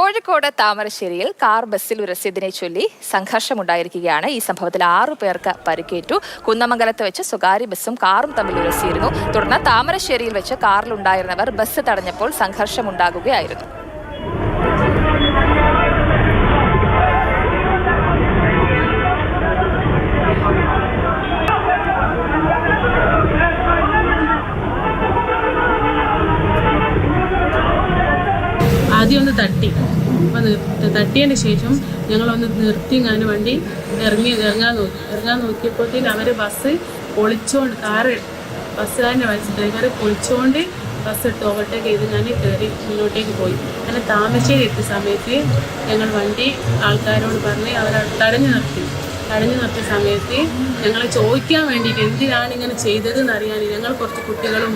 കോഴിക്കോട് താമരശ്ശേരിയിൽ കാർ ബസ്സിൽ ഉരസിയതിനെ ചൊല്ലി സംഘർഷമുണ്ടായിരിക്കുകയാണ്. ഈ സംഭവത്തിൽ 6 പേർക്ക് പരിക്കേറ്റു. കുന്നമംഗലത്ത് വെച്ച് സ്വകാര്യ ബസ്സും കാറും തമ്മിൽ ഉരസിയിരുന്നു. തുടർന്ന് താമരശ്ശേരിയിൽ വെച്ച് കാറിലുണ്ടായിരുന്നവർ ബസ് തടഞ്ഞപ്പോൾ സംഘർഷമുണ്ടാകുകയായിരുന്നു. ആദ്യം ഒന്ന് തട്ടി. അപ്പോൾ തട്ടിയതിന് ശേഷം ഞങ്ങളൊന്ന് നിർത്തി ഞാൻ വണ്ടി ഇറങ്ങാൻ നോക്കിയപ്പോഴത്തേന് അവർ ബസ് പൊളിച്ചുകൊണ്ട് ബസ്സുകാരൻ്റെ ഡ്രൈവർ പൊളിച്ചുകൊണ്ട് ബസ് ഇട്ട് ഓവർടേക്ക് ചെയ്ത് ഞാൻ കയറി മുന്നോട്ടേക്ക് പോയി. അങ്ങനെ താമരശ്ശേരി എത്തിയ സമയത്ത് ഞങ്ങൾ വണ്ടി ആൾക്കാരോട് പറഞ്ഞ് അവർ തടഞ്ഞു നിർത്തിയ സമയത്ത് ഞങ്ങളെ ചോദിക്കാൻ വേണ്ടിയിട്ട് എന്തിനാണ് ഇങ്ങനെ ചെയ്തതെന്ന് അറിയാൻ ഞങ്ങൾ കുറച്ച് കുട്ടികളും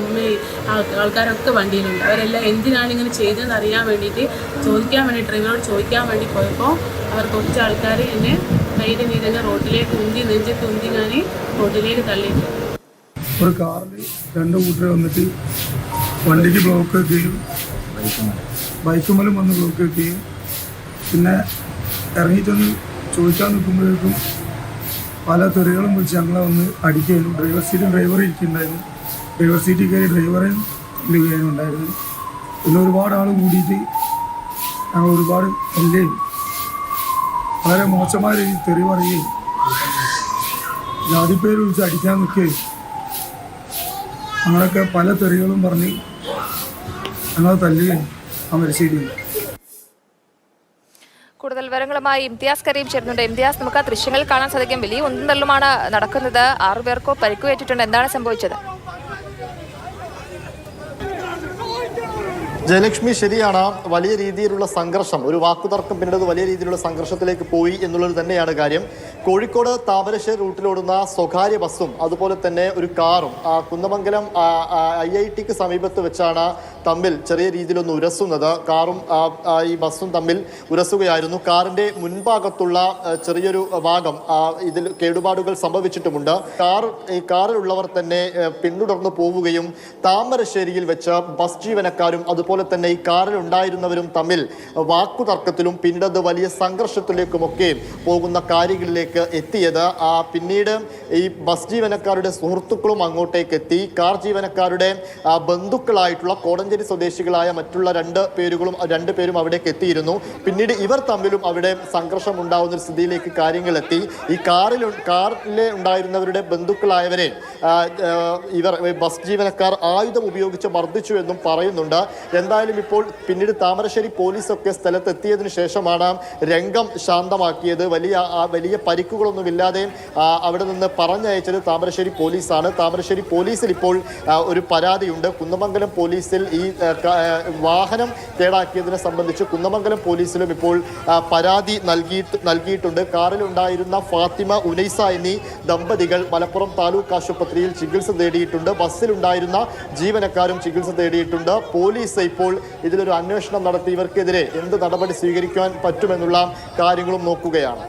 ആൾക്കാരൊക്കെ വണ്ടിയിലുണ്ട്. അവരെല്ലാം എന്തിനാണ് ഇങ്ങനെ ചെയ്തതെന്ന് അറിയാൻ വേണ്ടിയിട്ട് ഡ്രൈവറോട് ചോദിക്കാൻ വേണ്ടി പോയപ്പോൾ അവർ കുറച്ച് ആൾക്കാർ എന്നെ കയ്യിൽ നീതന്നെ റോഡിലേക്ക് നെഞ്ചത്ത് ഉന്തി ഞാൻ റോഡിലേക്ക് തള്ളിയിട്ട് ഒരു കാറിൽ 2 കൂട്ടർ വന്നിട്ട് വണ്ടിക്ക് ബ്ലോക്ക് വെക്കുകയും ബൈക്കുമ്മലും വന്ന് ബ്ലോക്ക് വെക്കുകയും പിന്നെ ഇറങ്ങിയിട്ടൊന്ന് ചോദിക്കാൻ നിൽക്കുമ്പോഴേക്കും പല തെറികളും വിളിച്ച് ഞങ്ങളെ വന്ന് അടിക്കുകയായിരുന്നു. ഡ്രൈവർ ഇരിക്കുന്നുണ്ടായിരുന്നു. ഡ്രൈവർ സീറ്റിൽ കയറി ഡ്രൈവറെ കൊല്ലുകയും ഉണ്ടായിരുന്നു. പിന്നെ ഒരുപാട് ആൾ കൂടിയിട്ട് ഞങ്ങൾ ഒരുപാട് കൊല്ലുകയും വളരെ മോശമായ രീതിയിൽ തെറി പറയുകയും ജാതിപ്പേര് വിളിച്ച് അടിക്കാൻ നിൽക്കുകയും ഞങ്ങളൊക്കെ പല തെറികളും പറഞ്ഞ് ഞങ്ങളെ തല്ലുകയും താമരശ്ശേരിയിൽ. കൂടുതൽ വിവരങ്ങളുമായി ഇംതിയാസ് കരീം ചേരുന്നുണ്ട്. ഇംതിയാസ്, നമുക്ക് ആ ദൃശ്യങ്ങളിൽ കാണാൻ സാധിക്കും വലിയ ഉന്തും തള്ളുമാണ് നടക്കുന്നത്. 6 പേർക്കോ പരിക്കുപറ്റിയിട്ടുണ്ട്. എന്താണ് സംഭവിച്ചത്? ജയലക്ഷ്മി, ശരിയാണ്. വലിയ രീതിയിലുള്ള സംഘർഷം, ഒരു വാക്കുതർക്കം പിന്നീട് വലിയ രീതിയിലുള്ള സംഘർഷത്തിലേക്ക് പോയി എന്നുള്ളത് തന്നെയാണ് കാര്യം. കോഴിക്കോട് താമരശ്ശേരി റൂട്ടിലോടുന്ന സ്വകാര്യ ബസ്സും അതുപോലെ തന്നെ ഒരു കാറും കുന്നമംഗലം IITക്ക് സമീപത്ത് വെച്ചാണ് തമ്മിൽ ചെറിയ രീതിയിലൊന്ന് ഉരസുന്നത്. കാറും ഈ ബസ്സും തമ്മിൽ ഉരസുകയായിരുന്നു. കാറിൻ്റെ മുൻഭാഗത്തുള്ള ചെറിയൊരു ഭാഗം ഇതിൽ കേടുപാടുകൾ സംഭവിച്ചിട്ടുമുണ്ട്. കാറിലുള്ളവർ തന്നെ പിന്തുടർന്ന് പോവുകയും താമരശ്ശേരിയിൽ വെച്ച് ബസ് ജീവനക്കാരും അതുപോലെ തന്നെ ഈ കാറിൽ ഉണ്ടായിരുന്നവരും തമ്മിൽ വാക്കുതർക്കത്തിലും പിന്നീട് വലിയ സംഘർഷത്തിലേക്കുമൊക്കെ പോകുന്ന കാര്യങ്ങളിലേക്ക് എത്തിയത്. പിന്നീട് ഈ ബസ് ജീവനക്കാരുടെ സുഹൃത്തുക്കളും അങ്ങോട്ടേക്ക് എത്തി. കാർ ജീവനക്കാരുടെ ബന്ധുക്കളായിട്ടുള്ള കോടഞ്ചേരി സ്വദേശികളായ മറ്റുള്ള 2 പേരും അവിടേക്ക് എത്തിയിരുന്നു. പിന്നീട് ഇവർ തമ്മിലും അവിടെ സംഘർഷം ഉണ്ടാകുന്ന ഒരു സ്ഥിതിയിലേക്ക് കാര്യങ്ങൾ എത്തി. ഈ കാറിലെ ഉണ്ടായിരുന്നവരുടെ ബന്ധുക്കളായവരെ ഇവർ ബസ് ജീവനക്കാർ ആയുധം ഉപയോഗിച്ച് മർദ്ദിച്ചു എന്നും പറയുന്നുണ്ട്. എന്തായാലും ഇപ്പോൾ പിന്നീട് താമരശ്ശേരി പോലീസൊക്കെ സ്ഥലത്തെത്തിയതിനു ശേഷമാണ് രംഗം ശാന്തമാക്കിയത്. വലിയ പരിക്കുകളൊന്നുമില്ലാതെ അവിടെ നിന്ന് പറഞ്ഞയച്ചത് താമരശ്ശേരി പോലീസാണ്. താമരശ്ശേരി പോലീസിൽ ഇപ്പോൾ ഒരു പരാതിയുണ്ട്. കുന്നമംഗലം പോലീസിൽ ഈ വാഹനം കേടാക്കിയതിനെ സംബന്ധിച്ച് കുന്നമംഗലം പോലീസിലും ഇപ്പോൾ പരാതി നൽകിയിട്ടുണ്ട്. കാറിലുണ്ടായിരുന്ന ഫാത്തിമ, ഉനൈസ എന്നീ ദമ്പതികൾ മലപ്പുറം താലൂക്ക് ആശുപത്രിയിൽ ചികിത്സ തേടിയിട്ടുണ്ട്. ബസ്സിലുണ്ടായിരുന്ന ജീവനക്കാരും ചികിത്സ തേടിയിട്ടുണ്ട്. പോലീസ് ഇപ്പോൾ ഇതിലൊരു അന്വേഷണം നടത്തി ഇവർക്കെതിരെ എന്ത് നടപടി സ്വീകരിക്കാൻ പറ്റുമെന്നുള്ള കാര്യങ്ങളും നോക്കുകയാണ്.